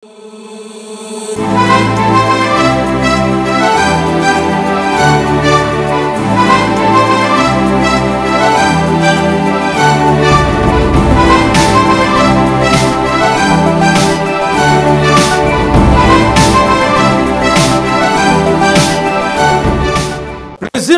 Plaisir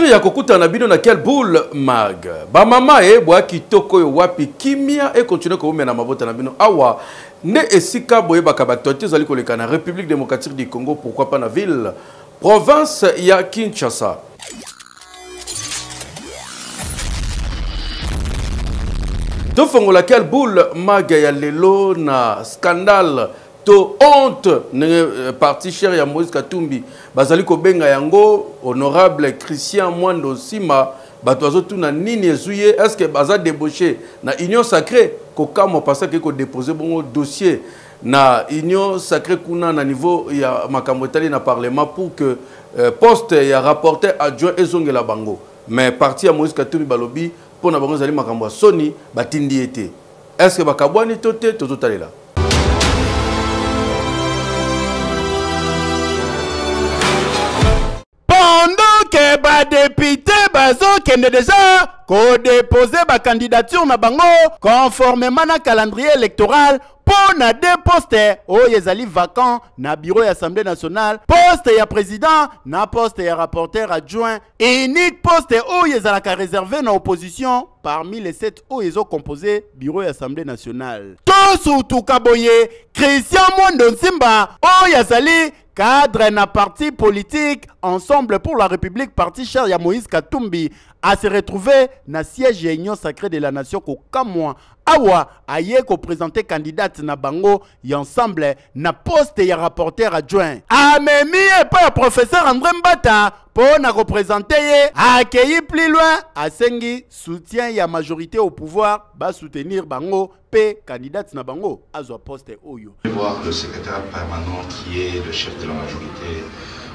ya kokuta na bino na quel boule mag. Ba mama boa kitoko yo wapi kimia et continue ko mena mabota na bino awa ne esika boye bakabatote zali koleka na République démocratique du Congo, pourquoi pas na ville province ya Kinshasa. To fongo la quel boule mag ya lelo na scandale to honte ne parti cher ya Moïse Katumbi bazali ko benga yango honorable Christian Mwando Sima batwazo tuna nini ezuye est-ce que baza débauché na union sacrée ko kamo passa ke ko déposer bon dossier na union sacrée kuna na niveau ya makambo tali na parlement pour que poste ya rapporteur adjoint ezongela bango, mais parti ya Moïse Katumbi balobi pona bango zali makambo soni batindi ete est-ce que bakabwani tote totalela. Pendant que ba député bazo kende déjà ko déposer ba candidature na bango conformément na calendrier électoral pour na deux postes yezali vacant na bureau ya Assemblée nationale, poste ya président na poste ya rapporteur adjoint, unique poste yezalaka réservé na opposition parmi les 7 yezo composé bureau ya Assemblée nationale. To surtout kaboye Christian Mwando Nsimba yezali cadre na parti politique Ensemble pour la République, parti cher ya Moïse Katumbi, à se retrouver na siège ya Union Sacrée de la Nation ko kamwa awa aye ko présenter candidate na bango y ensemble na poste ya rapporteur adjoint. Amemi et pas professeur André Mbata pour na représenter ye accueilli plus loin à sengi soutien ya majorité au pouvoir ba soutenir bango pe candidate na bango azwa poste oyo. Je vais voir le secrétaire permanent qui est le chef de la majorité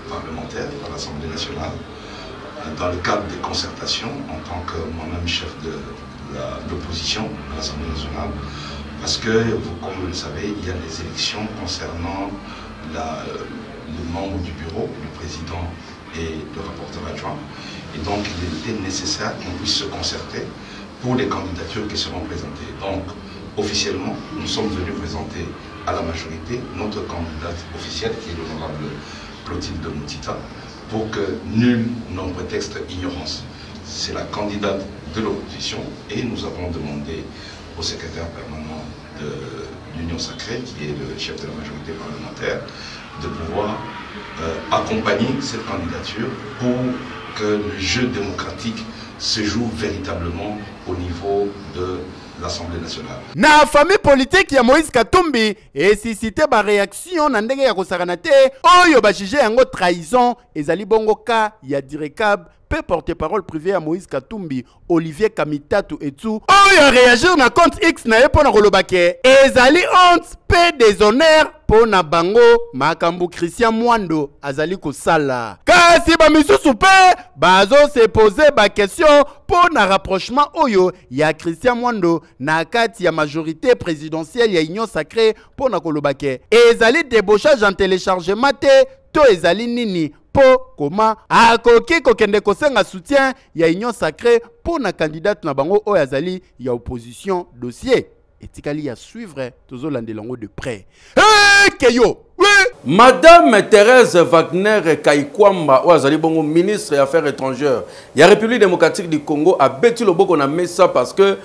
parlementaire à l'Assemblée nationale dans le cadre des concertations en tant que moi-même chef de l'opposition à l'Assemblée nationale, parce que, comme vous le savez, il y a des élections concernant les membres du bureau, le président et le rapporteur adjoint, et donc il était nécessaire qu'on puisse se concerter pour les candidatures qui seront présentées. Donc, officiellement, nous sommes venus présenter à la majorité notre candidate officielle, qui est l'honorable Clotilde Moutita, pour que nul n'en prétexte ignorance. C'est la candidate de l'opposition et nous avons demandé au secrétaire permanent de l'Union Sacrée, qui est le chef de la majorité parlementaire, de pouvoir accompagner cette candidature pour que le jeu démocratique se joue véritablement au niveau de l'Assemblée nationale. Na famille politique ya Moïse Katumbi et suscité ba réaction na ndenge ya kosakana te oyo ba jugé yango trahison ezali bongo ka ya Direcab pe porte-parole privé à Moïse Katumbi Olivier Kamitatu etu oyo réagir na compte X na ye pona kolobake ezali honte pe déshonneur pona bango makambu Christian Mwando azali kosala kasi ba misusu pe bazo se poser ba question pona rapprochement oyo ya Christian Mwando na kati ya majorité présidentielle ya Union Sacrée pona kolobake ezali débauchage en téléchargement te to ezali nini po comment akoki kokende kosenga soutien ya Union Sacrée pour na candidate na bango oyo azali ya opposition dossier etikali ya suivre tozo landelango de près. Keyo Madame Thérèse Wagner Kaikwamba oazali bongo ministre des Affaires étrangères ya République démocratique du Congo a beti loboko na mesa parce que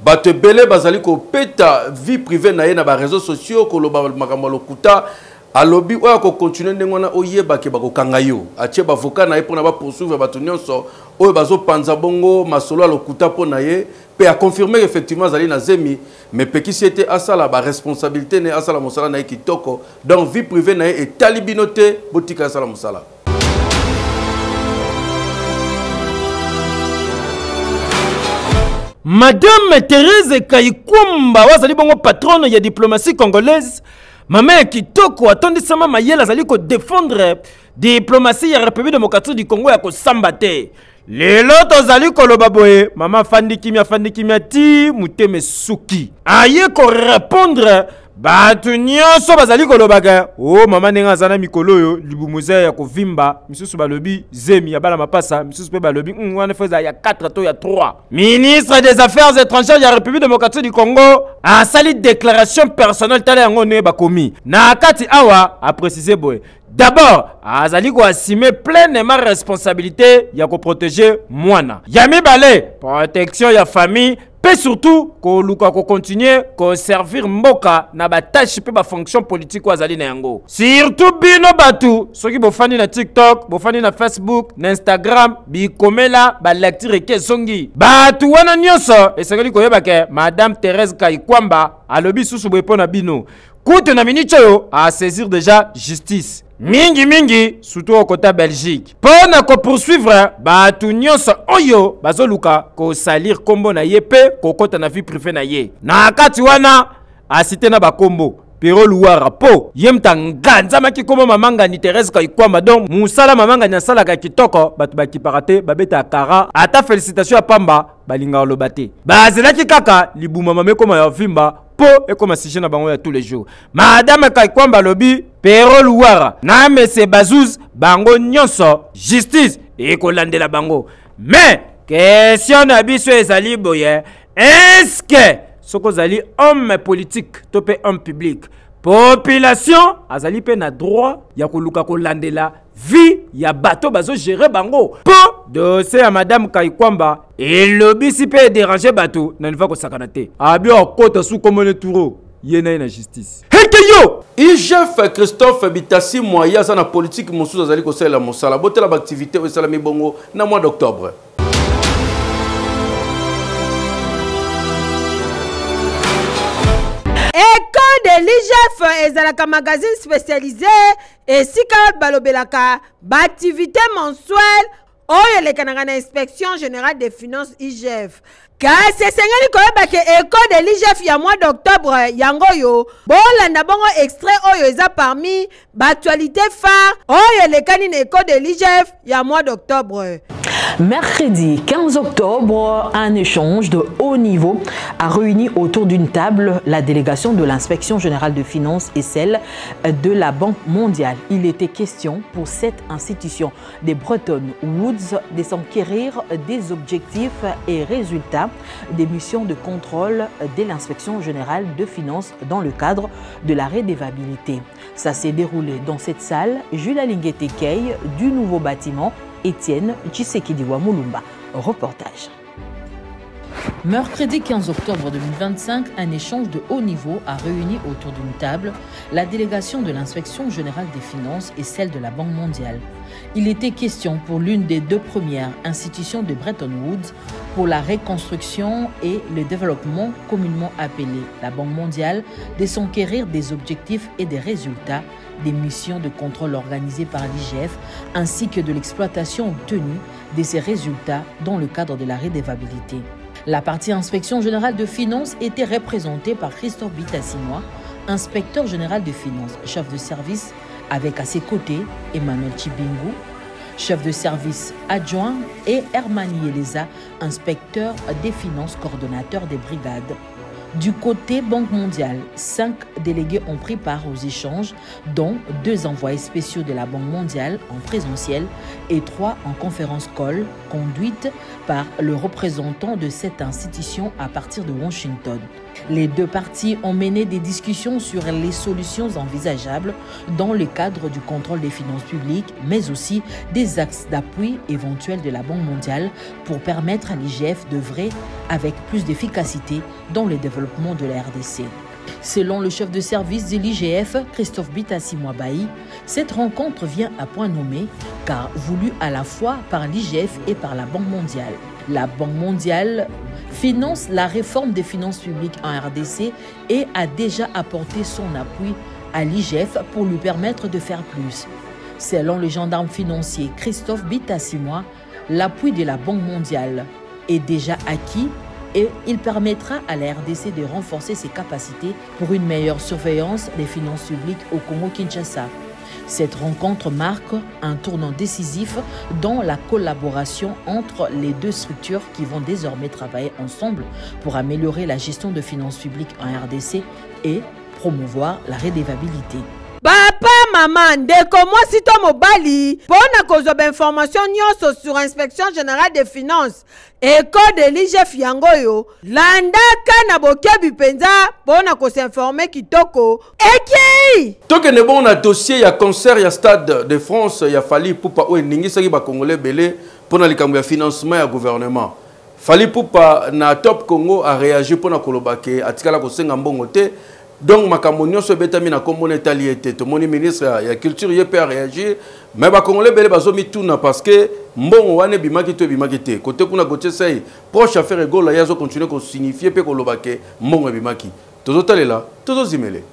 bato belé bazali ko peta vie privée na ye na ba réseaux sociaux ko loba makambo lokuta alobi oya ko continuer ndengona oyeba ke bako kangayo atie ba avocat na ye pona ba poursuivre bato nyonso oyo bazo panza bongo masolo alokuta pona ye pe a confirmer effectivement zali na zemi mais pe ki c'était asala ba responsabilité ne asala mosala na kitoko donc vie privée na ye et talibinoté botika asala mosala. Madame Thérèse Kaikwamba wazali bongo patronne ya diplomatie congolaise Mama kitoko atondisama mayela azali ko défendre diplomatie ya République démocratique du Congo ya ko sambate. Lelo tozali koloba boye mama fandi kimia ti muteme suki. Aye ko répondre bato nyonso bazali kolobaka o mama ndenge aza na mikolo oyo libumuza ya kovimba misusu balobi zemi ya bana mapasa misusu mpe balobi wana feza ya 4 to ya 3. Ministre des Affaires étrangères ya République démocratique du Congo asali déclaration personnelle tala yango ne bakomi na kati awa a préciser boye. D'abord, azali ko assumer pleinement responsabilité ya ko protéger mwana. Ya mibale, protection ya famille, pe surtout ko luka ko continuer ko servir mboka na ba tâche pe ba fonction politique azali na yango. Surtout bino batu, soki bofani na TikTok, bofani na Facebook, na Instagram, bi komela ba lecture ke songi. Batu wana nyonso, esengeli ko yebake Madame Thérèse Kayikwamba alobi susu boepo na bino. Koute na minute yo a saisir déjà justice. Mingi, surtout au côté Belgique. Pour ne poursuivre, batu nyonso oyo bazoluka ko salir kombo na yepe ko kota na vie privée na ye. Na kati wana a cité na ba kombo. Pero Louara po yemta nganza maki kombo mamanga ni Thérèse Kayikwamba donc musala mamanga ni sala ka kitoko batu ba kiparate babeta kara ata félicitations à Pamba balinga lobate. Bazelaki kaka libuma mame koma ya vimba po et comme si je na bango ya tous les jours. Madame Kayikwamba lobi Pero Louara na mese Bazouz bango nyonso justice et kolandela bango. Mais question na biso ezali boye est-ce que soko zali homme politique topé homme public population azali pe na droit ya koluka kolandela vie ya bato bazo gérer bango po dossier ya Madame Kayikwamba et lobby si pe déranger bato na niva ko sakanate abi okota sous comme le touro yena na justice hekeyo IGF Christophe Bitasi moya za na politique mosusu azali ko sala mosala botela ba activité o sala mi bongo na mois d'octobre. École de l'IGF ezalaka magazine spécialisé et sika balobelaka ba activité mensuelle oyo elekanaka na inspection générale des finances IGF. Kasi esengeli koyeba ke école de l'IGF ya mois d'octobre yango yo bolanda bongo extrait oyo eza parmi ba actualité phare oyo elekani na école de l'IGF ya mois d'octobre. Mercredi 15 octobre, un échange de haut niveau a réuni autour d'une table la délégation de l'inspection générale de finances et celle de la Banque mondiale. Il était question pour cette institution des Bretton Woods de s'enquérir des objectifs et résultats des missions de contrôle de l'inspection générale de finances dans le cadre de la redevabilité. Ça s'est déroulé dans cette salle, Jules Alingete Key du nouveau bâtiment, Étienne Tshisekediwa Mulumba. Reportage. Mercredi 15 octobre 2025, un échange de haut niveau a réuni autour d'une table la délégation de l'inspection générale des finances et celle de la Banque mondiale. Il était question pour l'une des deux premières institutions de Bretton Woods pour la reconstruction et le développement communément appelé la Banque mondiale de s'enquérir des objectifs et des résultats des missions de contrôle organisées par l'IGF ainsi que de l'exploitation obtenue de ces résultats dans le cadre de la redevabilité. La partie inspection générale de finances était représentée par Christophe Bitasi-Moi, inspecteur général de finances, chef de service, avec à ses côtés Emmanuel Chibingu, chef de service adjoint, et Hermani Eleza, inspecteur des finances, coordonnateur des brigades. Du côté Banque mondiale, 5 délégués ont pris part aux échanges, dont 2 envoyés spéciaux de la Banque mondiale en présentiel et 3 en conférence call, conduite par le représentant de cette institution à partir de Washington. Les deux parties ont mené des discussions sur les solutions envisageables dans le cadre du contrôle des finances publiques, mais aussi des axes d'appui éventuels de la Banque mondiale pour permettre à l'IGF d'œuvrer avec plus d'efficacité dans le développement de la RDC. Selon le chef de service de l'IGF, Christophe Bitasi-Moi, cette rencontre vient à point nommé car voulue à la fois par l'IGF et par la Banque mondiale. La Banque mondiale finance la réforme des finances publiques en RDC et a déjà apporté son appui à l'IGF pour lui permettre de faire plus. Selon le gendarme financier Christophe Bitasi-Moi, l'appui de la Banque mondiale est déjà acquis et il permettra à la RDC de renforcer ses capacités pour une meilleure surveillance des finances publiques au Congo-Kinshasa. Cette rencontre marque un tournant décisif dans la collaboration entre les deux structures qui vont désormais travailler ensemble pour améliorer la gestion de finances publiques en RDC et promouvoir la redevabilité. Papa, maman, ndeko mwasi to mobali, pona kozwa information nyonso sur Inspection Générale des Finances et code de l'IGF yangoyo, landaka na bokebi penza pona ko s'informer kitoko. Eki! Toke ne bon na dossier ya concert ya Stade de France ya Fally Ipupa o ningi saki ba congolais belé pona likambo ya financement ya gouvernement. Fally Ipupa na Top Congo a réagi pona kolobake atikala ko senga mbongo te. Donc, makambo nyonso betami na kombo netali ete to moni ministre ya culture yepe a réagir mais ba congolais belé bazo mituna parce que mbongo wane bimaki to bimaki te côté kuna Gauthier Seye proche affaire egola yazo continuer ko signifier pe ko lobake mbongo bimaki tozo talela tozo zimele.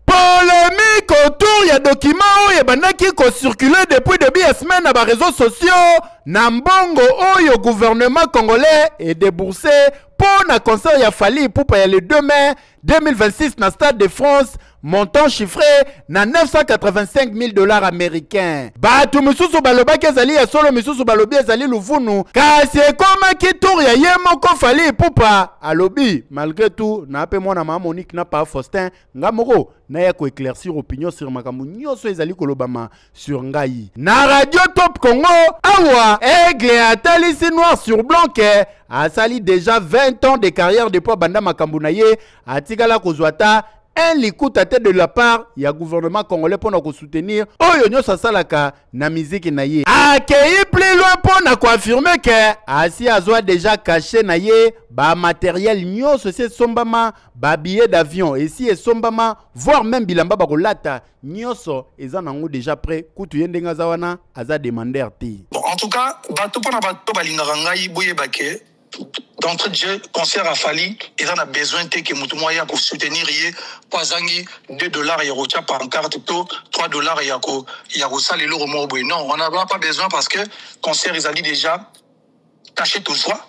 Polémique autour ya document oyo bandaki ko circuler depuis début ya semaine na ba réseaux sociaux na mbongo oyo gouvernement congolais est déboursé pour na concert ya Fally Ipupa ya le 2 mai 2026 na Stade de France, montant chiffré na $985,000 américains. Batu misusu balobaki ezali ya solo, misusu balobi ezali luvunu. Kasi ekomaki tour ya ye moko Fally Ipupa alobi malgré tout na ape mwana mama Monique na pa Faustin ngamoko na ya ko éclaircir opinion sur makambo nyonso ezali kolobama sur ngai. Na radio Top Congo awa Aigle atalisi noir sur blanc ke asali déjà 20 ans de carrière depuis banda makambo na ye atikala kozwata un likuta tête de la part ya gouvernement congolais pour nous soutenir oyo nyosa salaka na musique na ye akei plus loin pour na confirmer que asi azwa déjà caché na ye ba matériel nyoso c'est sombama ba billet d'avion et si sombama voire même bilamba ba kolata nyoso eza nango déjà prêt kutu yendenga zawana aza demander ti. Bon, en tout cas bato pona bato balingaka ngai boye bake d'entrée de jeu, concert à Fally, ils en a besoin que Moutoumouaya pour soutenir Pazangi, $2 et Rocha par carte, $3 et Yarosa les lots au non, on n'a pas besoin parce que concert ils ont dit déjà tâchez tout ça.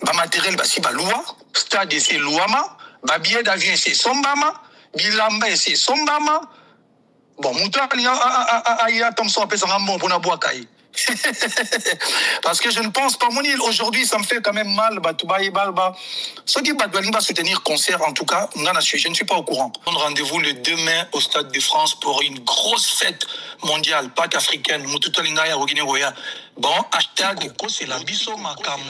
Ba matériel ba si ba loua, stade c'est louama, ba billet d'avion c'est sombama, bilamba c'est sombama. Bon, Moutoumouaya a Thompson appelle ça un bon pour na boakai. Parce que je ne pense pas, aujourd'hui ça me fait quand même mal. Ceux qui doivent soutenir concert, en tout cas, je ne suis pas au courant. On rendez-vous le 2 mai au Stade de France pour une grosse fête mondiale, Pâques africaine. Bon, hashtag, c'est la biso makam.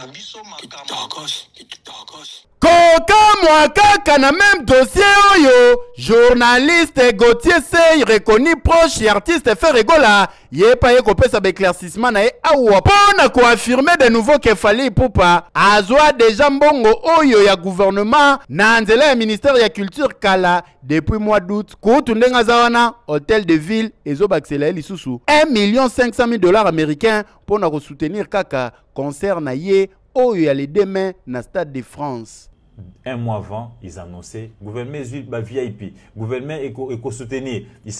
Koka mwaka na même dossier oyo journaliste Gauthier Seye reconnu proche et artiste fait rigola ye pa ye kopesa ba éclaircissement na ye awa pona ko affirmer de nouveau que Fally Ipupa azwa déjà mbongo oyo ya gouvernement na nzela ya ministère ya culture kala depuis mois d'août kutu ndenga zawana hôtel de ville ezo baxela lisusu $1,500,000 américains pona ko soutenir kaka concert na ye oyo ya le 2 mai na Stade de France. Un mois avant, ils annonçaient gouvernement VIP, gouvernement éco-soutenu. Ils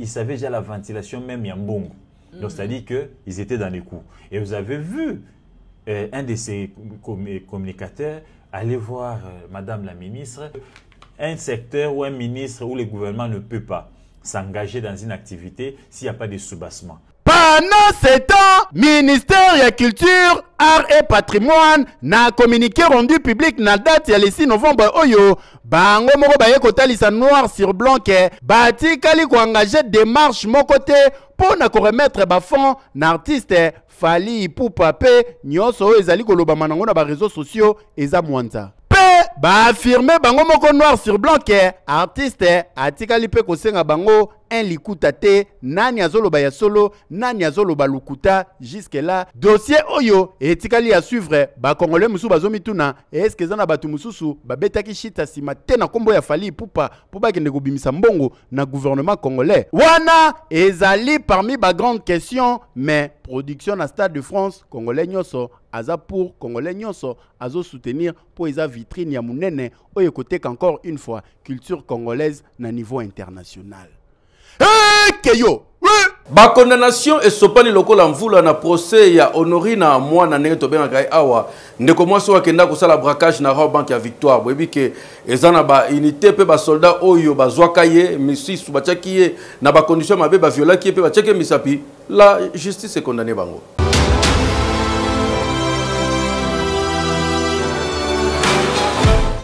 savaient déjà la ventilation même Yambongo. Donc, c'est-à-dire qu'ils étaient dans les coups. Et vous avez vu un de ces communicateurs aller voir Madame la ministre, un secteur ou un ministre où le gouvernement ne peut pas s'engager dans une activité s'il n'y a pas de soubassement. Pendant ce temps, ministère de la Culture, Art et Patrimoine n'a communiqué rendu public na date ya le 6 novembre oyo bango moko baye kotalisa noir sur blanc que batikali ko engager démarche moko te pour na ko remettre ba fond na artiste Fally Ipupa pe nyonso oyo ezali koloba manango na ba réseaux sociaux eza mwanza. Ba affirmer bango moko noir sur blanc que artiste atikali pe kosenga bango un likuta te nani azoloba ya solo nani azoloba lukuta jusque là dossier oyo etikali à suivre ba congolais musu bazomituna est-ce que zana batu mususu ba betaki shita sima te na kombo ya Fally Ipupa pour ba kende kobimisa mbongo na gouvernement congolais wana ezali parmi ba grande question mais production na Stade de France congolais nyoso aza pour congolais nyoso azo soutenir pour eza vitrine ya munene oyo kote encore une fois culture congolaise na niveau international. Keyo ba condamnation et sopani lokola mvula na procès ya Honorina mwana ndenge tobenga kai awa ndeko mwasi wakenda kosala braquage na Royal Bank ya Victoire boyebi ke ezana ba unité pe ba soldat oyo bazwaka ye misisu batiaki ye na ba condition mabe ba violaki pe batiaki misapi la justice est condamnée bango.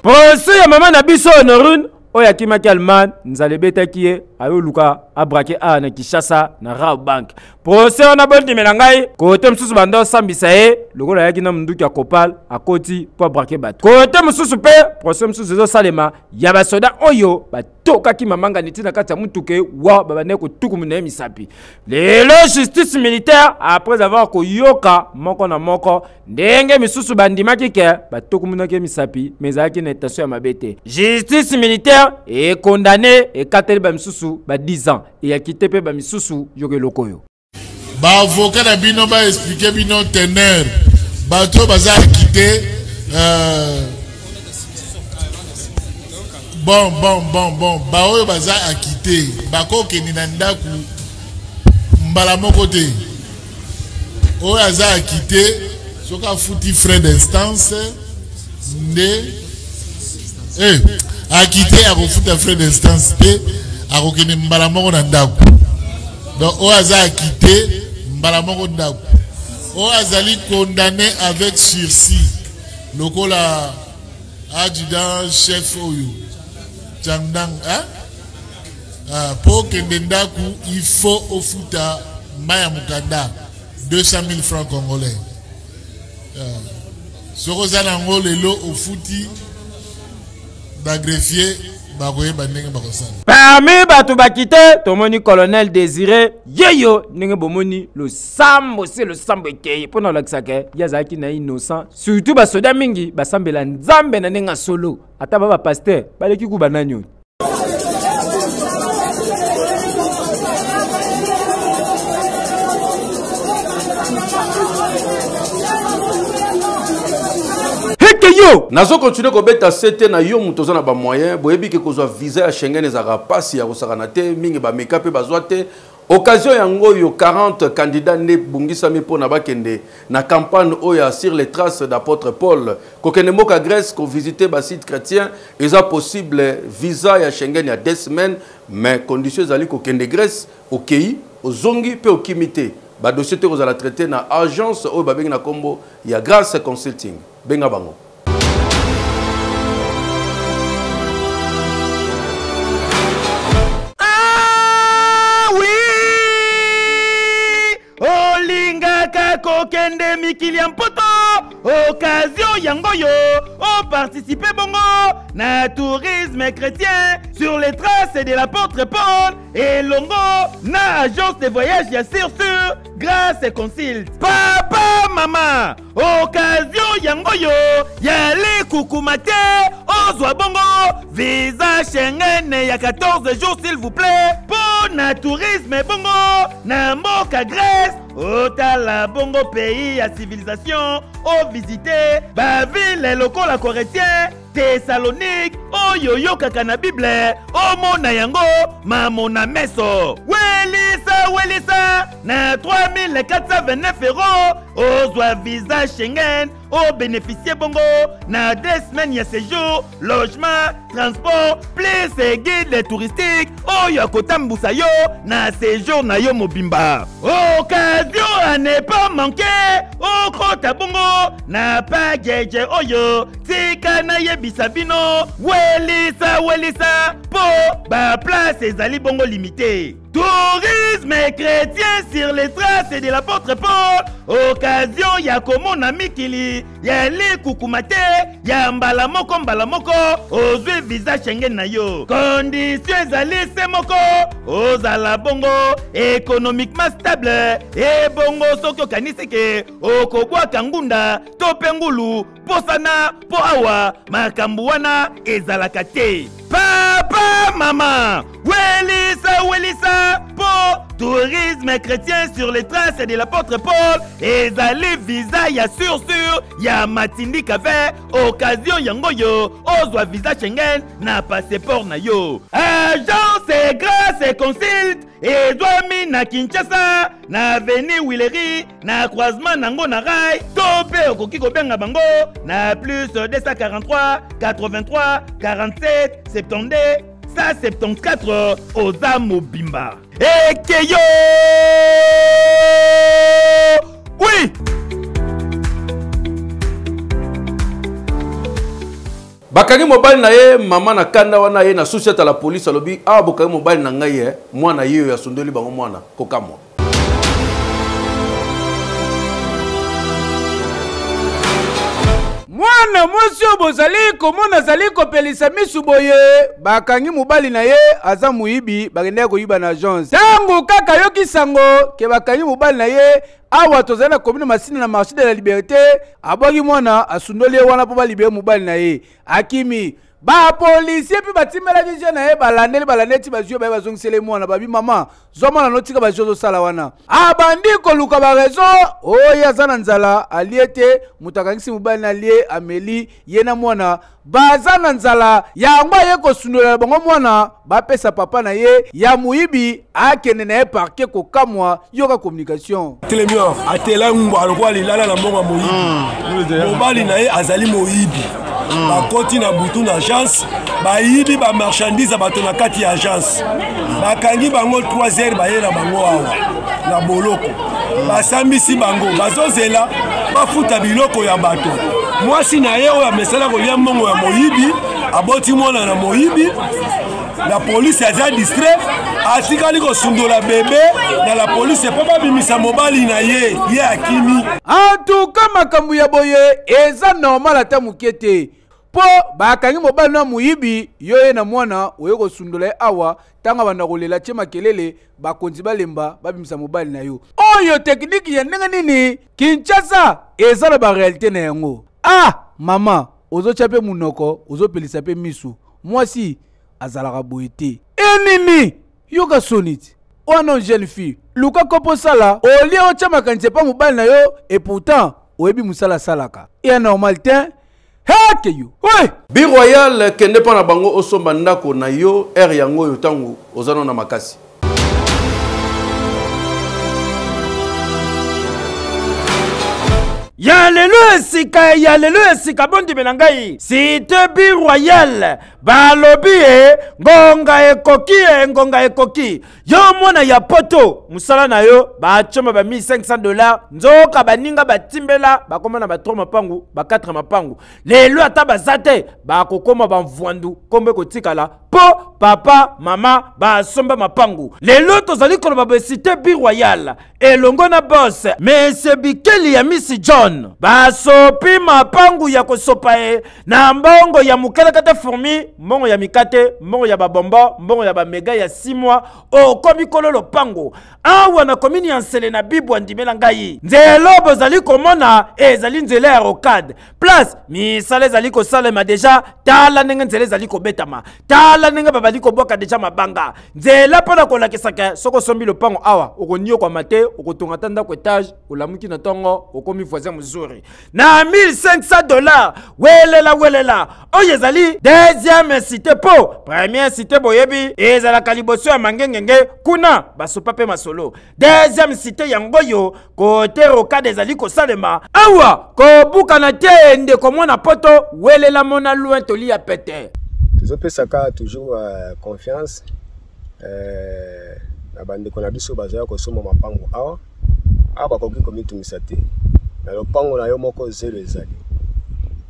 procès ya mama na biso Honorine oyo akimaki Allemagne nzale betaki ye ayo luka abrake a na Kinshasa na Rabobank. Procès on a bon ndimela ngai kote msusu bando sambisa ye lokola yaki na munduki ya Kopal akoti po abrake bato. Kote msusu pe procès msusu zo salema ya basoda oyo batokaki mamanga niti na kati ya mutuke wa babane ko tukumune misapi. Lelo justice militaire après avoir koyoka moko na moko ndenge misusu bandimaki ke batokumunaki misapi mezaki na intention ya mabete. Justice militaire est condamné et kateli ba misusu ba 10 ans et a quitté pe ba misusu yoke lokoyo. Ba avocat na bino ba expliquer bino teneur bato baza quitté bon ba oyo baza quitté bako keni na ndaku mbala moko te oyo aza quitté soka futi frais d'instance nde quitté a refuta frais d'instance te a kokeni mbala moko na ndaku. Donc oyo aza quitté mbala moko ndaku oyo azali condamné avec sursis lokola adjudant chef oyo Tchandang pour kende ndaku il faut ofuta maya mukanda 200 000 francs congolais. Soko za nango lelo ofuti da greffier bakoye bandenge bakosala. Parmi bato bakite tomoni colonel Désiré yeyo ndenge bomoni le sambo c'est le sambo ekeye pona lakisake yazaki na innocent surtout basoda mingi basambela nzambe na nenga solo ata baba pasteur baleki kuba nanyo. Nazo continue ko beta sete na yo mutoza na ba moyen boyebi ke kozwa visa ya Schengen ezaka pasi ya kosakana te mingi ba mekape bazwa te occasion yango yo 40 candidats ne bungisami pona bakende na campagne oya sur les traces d'apôtre Paul kokende moka Grèce ko visiter ba site chrétien eza possible visa ya Schengen ya 2 semaines mais conditions ezali kokende Grèce okei ozongi pe okimite ba dossier te kozala traité na agence oyo babengi na kombo ya Grace Consulting benga bango. Kokende mikili ya mpoto occasion yangoyo o participer bongo na tourisme chrétien sur les traces de l'apôtre Paul et longo na agence de voyage ya sur Grâce et Consult. Papa mama occasion yangoyo yale kukumate ozwa bongo visa Schengen ya 14 jours s'il vous plaît pour na tourisme bongo na mboka Grèce otala bongo pays à civilisation au visiter ba ville locaux la corétien Thessalonique oyo yokaka na Bible omona yango mamona meso welisa na 3429 € ozwa visa Schengen au bénéficier bongo na 2 semaines ya séjour logement transport plus guide touristique oyo akotambusa yo na séjour na yo mobimba. Occasion à ne pas manquer okota bongo na package oyo tika na yebisa bino welisa po ba place ezali bongo limité. Tourisme chrétien sur les traces de l'apôtre Paul. Occasion ya komona mikili ya li kukumate ya mbala moko ozwe visa Schengen na yo. Conditions ezali se moko ozala bongo économiquement stable et bongo soki okanisi ke okobwaka ngunda to pengulu posana po awa makambu wana ezalaka te. Papa mama welisa po tourisme chrétien sur les traces de l'apôtre Paul ezali visa ya sur ya matindi kafe occasion yangoyo ozwa visa Schengen na passeport na yo. Agence Grâce Consult ezwami na Kinshasa na avenue Willery na croisement nango na rail to pe okoki kobenga bango na plus 243 83 47 72 174 oza mobimba. Ekeyo! Oui! bakangi mobali na ye mama na kanda wana ye na société la police alobi awa bokangi mobali na ngai ye mwana ye ya sondoli bango mwana kokamwa. Mwana mwasi bozali komona zali kopelisa misu boye bakangi mobali na ye aza muyibi bakende koyiba na agence tango kaka yoki sango ke bakangi mobali na ye awa tozali na commune Masina na marché de la liberté abwaki mwana asundoli ye wana po balibere mobali na ye akimi ba policier puis batimela jeune na ye balandeti bazio ba bazongisele mwana babi mama zoma na notika bajozo sala wana abandi koluka ba rezo oya azana nzala aliete mutakangisi mobali na lie ameli yena mwana bazana nzala yango ye kosundola bango mwana bapesa papa na ye ya muyibi akende na ye parquet kokamwa yoka communication Télémior atela ngwa alokwa lilala na mbongo moyibi mobali na ye azali moyibi bakoti na butu na agence bayibi ba marchandise bato na kati ya agence bakangi bango 3h baye na bango awa na boloko basambisi bango bazozela bafuta biloko ya bato mwasi na ye oyo amesala kolia mbongo ya moyibi aboti mwana na moyibi la police aza distrait atikali kosundola bebe na la police po babimisa mobali na ye akimi antuka makambo ya boye eza normal ata mukie te po bakangi mobali na muyibi yo na mwana oyo kosundola awa tanga banda kolela tie makelele bakonzi balemba babimisa mobali na yo oyo tekniki ya ndenge nini Kinshasa eza na ba réalité na yango mama ozo chape munoko ozo pelisa pe misu mwasi azalaka boye te enini yoka soniti wana jeune fille luka kopo sala olia otia makanisi pa mobali na yo et pourtant oyebi musala salaka ya normal te heke yo ouais Bi Royal kende pa na bango osomba ndako na yo yango yo tango ozano na makasi. Yalelo esika bondi benangai Cité Bi Royal balobi ngonga ekoki yo mona ya poto musala na yo bachoma ba $1500 nzoka baninga batimbela bakoma na ba 3 mapangu ba 4 mapangu lelo ata bazate bakokoma bamvwandu kombe kotikala po papa mama basomba mapangu lelo tozali koloba ba Cité Bi Royal elongo na boss Monsieur Bikeli ya Miss John basopi mapangu ya kosopa na mbongo ya mukele kata fourmi mbongo ya mikate mbongo ya babombo mbongo ya bamega ya 6 mois okomi kololo pango awa na komini ya nsele na bibu andimela ngai nzelo bozali komona ezali nzela ya rocade place misala ezali kosalema deja tala ndenge nzela ezali kobetama tala ndenge babali koboka deja mabanga nzela mpona kolakisaka soko sombi lopango awa okonio kwa mate okotonga ta ndako etage olamuki na tongo okomi voisin mzuri na $1500 welela oyo ezali deuxième cité po première cité boyebi ezalaka liboso ya mangengenge kuna basopa pe masolo deuxième cité yango yo kote rocade ezali kosalema awa kobukana te ndeko mwana poto welela mona loin toli ya pete tozopesaka toujours confiance na bandeko na biso bazala kosoma mapango awa bakoki komitumisa te na lopango na yo moko zelo ezali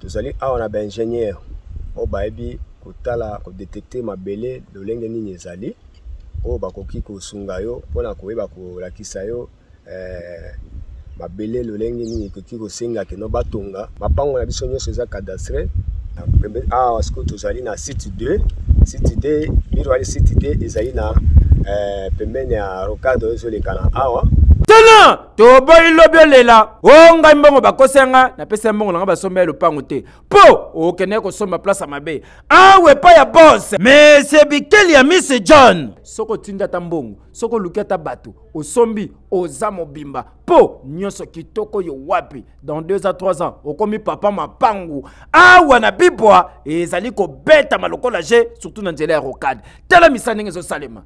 tozali awa na baingénieur oyo bayebi kotala kodetecte mabele lolenge nini ezali oyo bakoki kosunga yo mpona koyeba kolakisa yo mabele lolenge nini ekoki kosenga keno batonga mapango na biso nyonso eza cadastre awa sikoyo tozali na site 2 Bi Royal site 2 ezali na pembeni ya rocade oyo ezoleka na awa tana toboyi lobiolela onga mbongo bakosenga na pesa mbongo nanga basomba lopango te po okene kosomba place mabe awe pa ya boss Monsieur Bikeli ya Miss John soko tinda ta mbongo soko lukia ta bato osombi oza mobimba po nyonso kitoko yo wapi dans 2 à 3 ans okomi papa mapangu awa na bibwa ezali kobeta malokola je surtout na nzela ya rocade tala misandenge ezosalema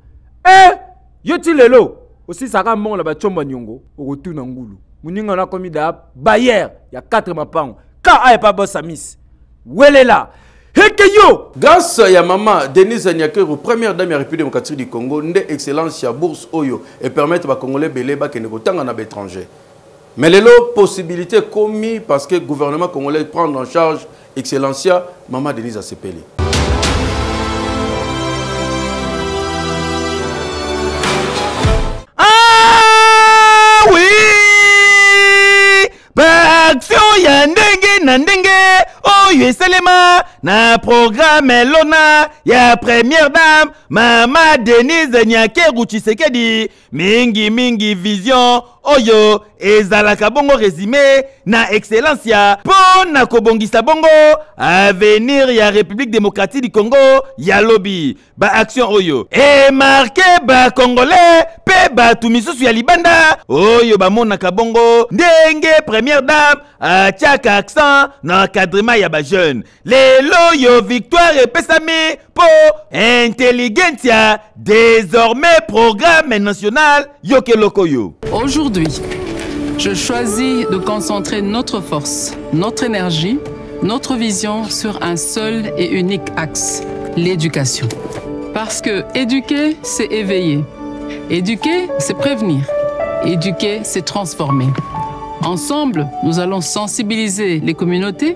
yoti lelo aussi saka mbongo la bachomba nyongo okotuna ngulu muninga na komi da bayer ya 4 mapango ka aye pa boss Miss welela heke yo grâce ya mama Denise Nyakero première dame ya République démocratique du Congo nde excellence ya bourse oyo et permettre ba congolais belé ba kende kotanga na l'étranger Mais les lots possibilités commis parce que le gouvernement congolais prend en charge Excellencia, Maman Denise Asepeli. Ah oui! Action ya ndenge na ndenge oyo esalema na programme lona ya première dame Mama Denise Nyakeru Tshisekedi mingi vision oyo ezalaka bongo résumé na Excellencia po na kobongisa bongo avenir ya République démocratique du Congo ya lobby ba action oyo e marqué ba congolais pe ba tumisusu ya libanda oyo ba monaka bongo ndenge première dame atiaka accent na encadrement ya ba jeune lelo yo victoire epesami po intelligentsia désormais programme national yokelokoyo. Aujourd'hui, je choisis de concentrer notre force, notre énergie, notre vision sur un seul et unique axe, l'éducation. Parce que éduquer, c'est éveiller. Éduquer, c'est prévenir. Éduquer, c'est transformer. Ensemble, nous allons sensibiliser les communautés,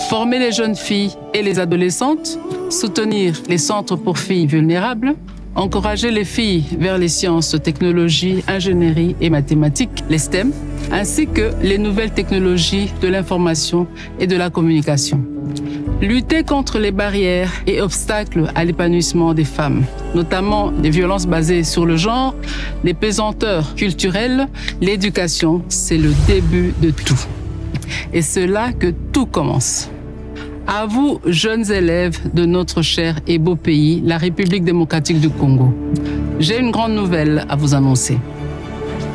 former les jeunes filles et les adolescentes, soutenir les centres pour filles vulnérables, encourager les filles vers les sciences, technologies, ingénierie et mathématiques, les STEM, ainsi que les nouvelles technologies de l'information et de la communication. Lutter contre les barrières et obstacles à l'épanouissement des femmes, notamment les violences basées sur le genre, les pesanteurs culturelles, l'éducation, c'est le début de tout. Et c'est là que tout commence. À vous, jeunes élèves de notre cher et beau pays, la République démocratique du Congo, j'ai une grande nouvelle à vous annoncer.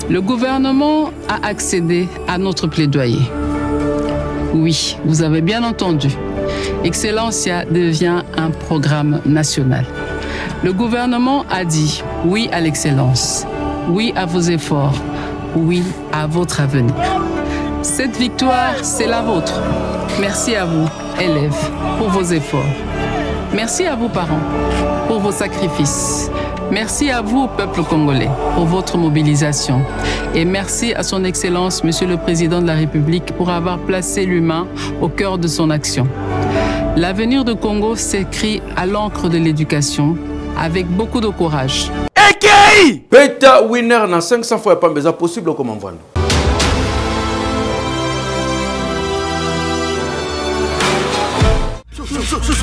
Le gouvernement a accédé à notre plaidoyer. Oui, vous avez bien entendu. Excellencia devient un programme national. Le gouvernement a dit oui à l'excellence, oui à vos efforts, oui à votre avenir. Cette victoire, c'est la vôtre. Merci à vous, élèves, pour vos efforts. Merci à vous, parents, pour vos sacrifices. Merci à vous, peuple congolais, pour votre mobilisation. Et merci à son Excellence, Monsieur le Président de la République, pour avoir placé l'humain au cœur de son action. L'avenir du Congo s'écrit à l'encre de l'éducation, avec beaucoup de courage. Ekei! Peta winner na 500 fois pas mais possible comme vendre.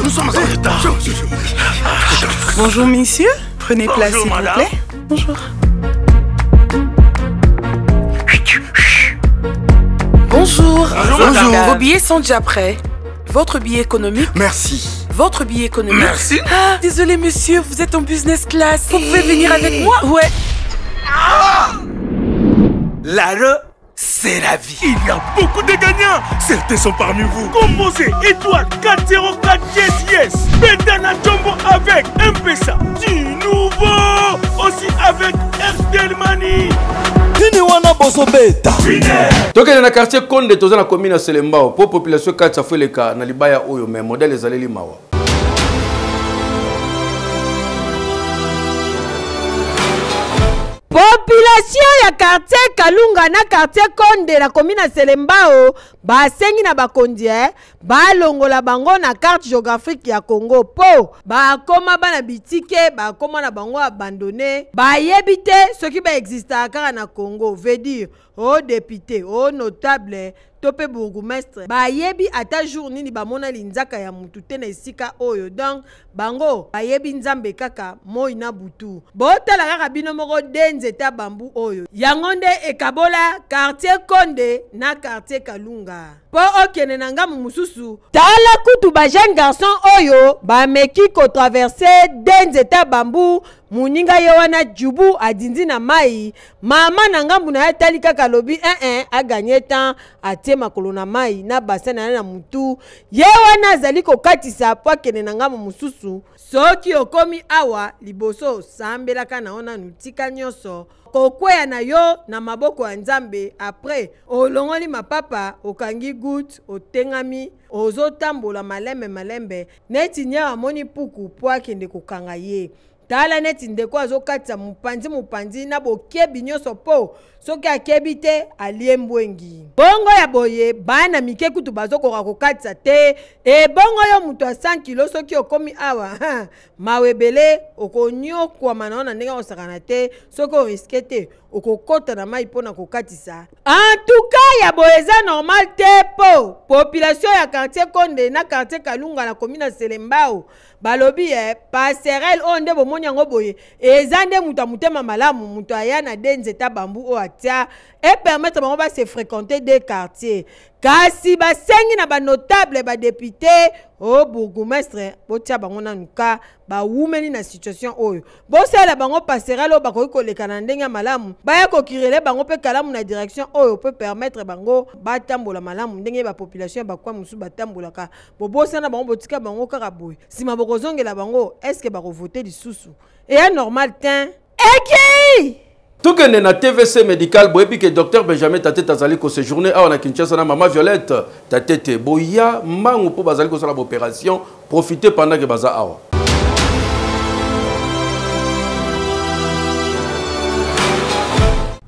Nous sommes en retard. Bonjour, messieurs. Prenez place, s'il vous plaît. Bonjour. Bonjour. Bonjour. Vos billets sont déjà prêts. Votre billet économique. Merci. Votre billet économique. Merci. Ah, désolé, monsieur, vous êtes en business class. Vous pouvez venir avec moi? Ouais. L'are, c'est la vie. Il y a beaucoup de gagnants. Certains sont parmi vous. Composez étoile 404 yes. Betana Jumbo avec M-Pesa. Du nouveau. Aussi avec Airtel Money. Nini wana boso beta. Donc dans le quartier Konde toza na commune ya Selembao pour population 4 ça fait le cas na libaya oyo mais modèle ezaleli mawa. Population ya quartier Kalunga na quartier Konde la commune ya Selembao basengi na bakondi balongola bango na carte géographique ya Congo po bakoma bana bitike bakoma na bango abandonné bayebite ce qui ba exista kaka na Congo veut dire au député au notable topé bourgmestre bayebi ata jour nini bamona linzaka ya mutu te na esika oyo donc bango bayebi nzambe kaka moi na butu botala kaka bino moko denzeta bambu oyo yango nde ekabola quartier Konde na quartier Kalunga po okene na ngamu mususu tala kutu ba jeune garçon oyo bameki ko traverser denzeta bambu muninga ye wana jubu adindi na mai mama na ngambu na yatali kaka lobi a gagné temps atie makolo na mai na bassin na mutu ye wana azali ko katisa po kene na ngamu mususu soki okomi awa liboso sambelaka na ona nutika nyonso kokweya na yo na maboko ya nzambe après olongoli mapapa okangi goutte otengami ozotambola malembe neti nya amoni puku po akende kokanga ye tala neti ndeko azokatisa mupanzi na bokebi nyonso po soki akebi te alie mbwengi. Bongo ya boye bana mike kutu bazokoka kokatisa te ebongo yo mutu a 100 kilo soki okomi awa mawebele okonyokwama na ndenge osakana te soki oriske te okokota na mai mpona kokatisa. En tout cas ya boye eza normal te po population ya quartier Konde na quartier Kalunga na commune ya Selembao balobi passerelle onde bomoni yango boye eza nde mutu amutema malamu mutu aya na denzeta bambu o atia et permettre bango ba se fréquenter des quartiers. Kasi basengi na ba notable ba député o bourgmestre botia bango na nuka ba wumeni na situation oyo bosala bango passerelle o bakoki koleka na ndenge ya malamu baya kokirele bango pe kalamu na direction oyo peut permettre bango batambola malamu ndenge ba population bakwa musu batambolaka bobosana bango botika bango kaka boye sima bokozongela bango est-ce que bako voter lisusu et normal tin eki tout que na TVC médical boyebi que docteur Benjamin Tatete azali ko séjourner awa na Kinshasa na maman Violette Tatete boya mangu po bazali ko sala opération profiter pendant que baza awa.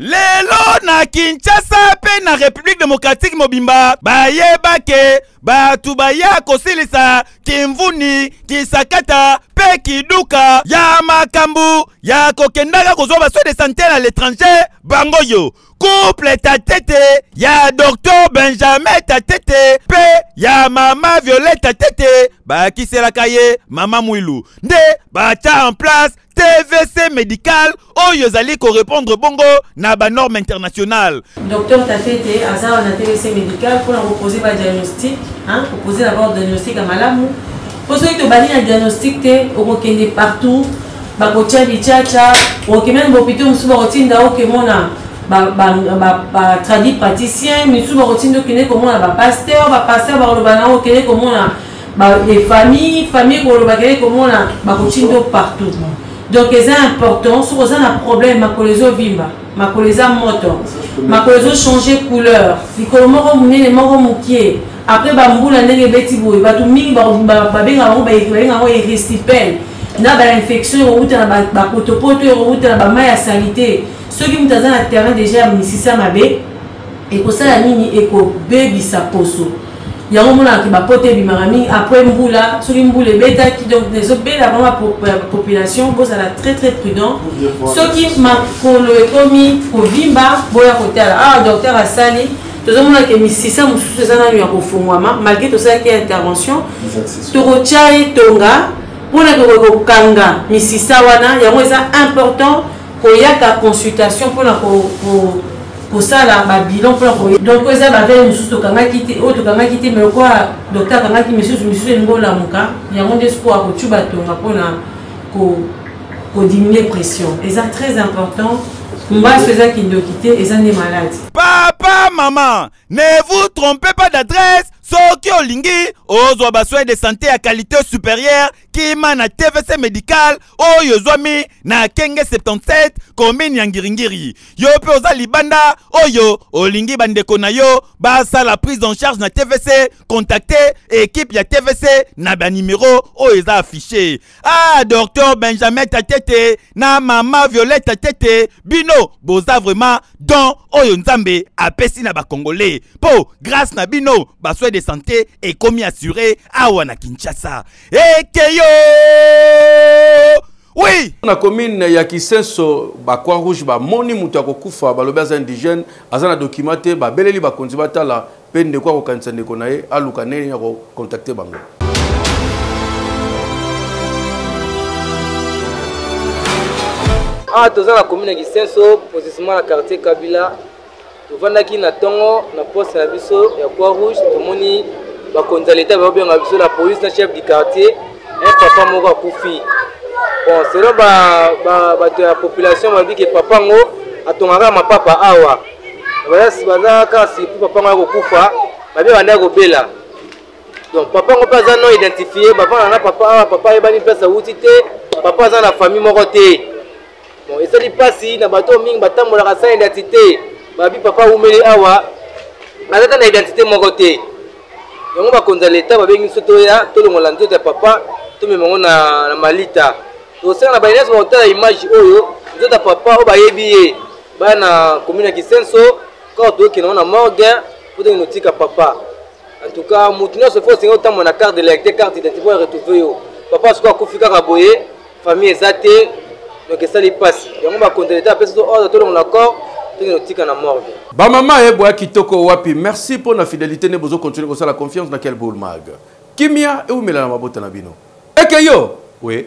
Lelo na Kinshasa pe na République démocratique mobimba bayeba ke batu baya kosilisa kimvuni kisakata pe kiduka ya makambu ya kokendaka kozwa basoins de santé à l'étranger bango yo couple Tatete ya docteur Benjamin Tatete pe ya mama Violette Tatete bakiselaka ye mama Mwilu nde bacha en place TVC médical oyo zali ko répondre bongo na ba norme internationale. Docteur Tatete azala na TVC médical pour proposer ba diagnostic, hein, proposer d'abord diagnostic à malamu. Pour ceux qui ont bani un diagnostic te okokende partout, ba kotia bichacha, okemena bopito musu ba rotinda okemona ba tradi praticien, musu ba rotinda kene komona ba pasteur ba lobana okene komona ba les familles ko lobakene komona ba kotindo partout. Donc c'est important, si vous avez un problème, ma colézo vimba, ma colézo moto, ma colézo changer couleur, si vous avez les moukier, après bambou la nègre betibo, il va tout ming restipel, na ba infection route na ba potopoto route na ba maille à sanité. Ceux qui ont un terrain déjà misisa mabe et ko ça la nini et ko baby sa poso. Il y a un moment qui va porter du marami après mboula sur une boule bêta qui donc les autres bêta vraiment population vous êtes très très prudent ceux qui m'a commis au vimba boya côté ah docteur Asali tout le monde qui mis ça nous faisons un numéro au fond malgré tout ça qui est intervention torochai tonga pour le kanga misisa wana il y a un important qu'il y a ta consultation pour la pour ça là ba bilan pour donc ça va faire une sous kanga quitter autre kanga quitter mais quoi docteur kanga qui monsieur ngola muka ya monde espoir ko tuba tonga pona ko diminuer pression et ça très important on va se faire qui doit quitter et ça des malades. Papa maman ne vous trompez pas d'adresse. Soki olingi ozwa basoins de santé à qualité supérieure qui mana TVC médical oyo zwami na Kenge 77 commune ya Ngiringiri yo pe oza libanda oyo olingi bandeko na yo basa la prise en charge na TVC contacter équipe ya TVC na ba numéro oyo eza affiché. Ah docteur Benjamin Tatete na mama Violette Tatete bino boza vraiment don oyo nzambe apesi na ba congolais po grâce na bino basoins de santé est commis assuré à Wana Kinshasa. Et Keyo! Oui! Na commune ya Kisenso ba Croix Rouge ba moni mutu akokufa ba lobaza indigène azana documenté ba beleli ba konzi batala pende kwa ko kanisa ndeko naye aluka ne ya ko contacter bango. Ah toza na commune ya Kisenso positionnement na quartier Kabila tuvandaki na tongo na poste na biso ya Croix Rouge tomoni bakonza l'état ba bien biso la police na chef du quartier un papa moko akufi bon selon la population m'a dit que papa ngo atongaka mapapa awa basi baza kasi papa ngo akufa ba bien banda kobela donc papa ngo pas non identifié papa na papa awa papa ebani pesa wuti te papa za na famille moko te bon et ça dit pas si na bato mingi batambola ka sa identité babi papa umeli awa azata na identité moko te yango bakonza l'état babengi soto ya tolongola nzoto ya papa tomemango na malita tosala na bainesi baotala image oyo nzoto ya papa oyo bayebi ye baya na commune ya Kisenso quand toki na morgue pour te notika papa en tout cas mutu nyonso faut singa otambo na carte d'électeur carte d'identité pour retrouver yo papa siko akufika kaboye famille eza te donc esali pasi yango bakonte leta apesa so ordre tolongo na corps tenge notika na morgue bamama eboya kitoko wapi merci pour la fidélité ne bozo continuer kosala confiance na quel boule mag kimia eumela na mabota na bino eke yo oui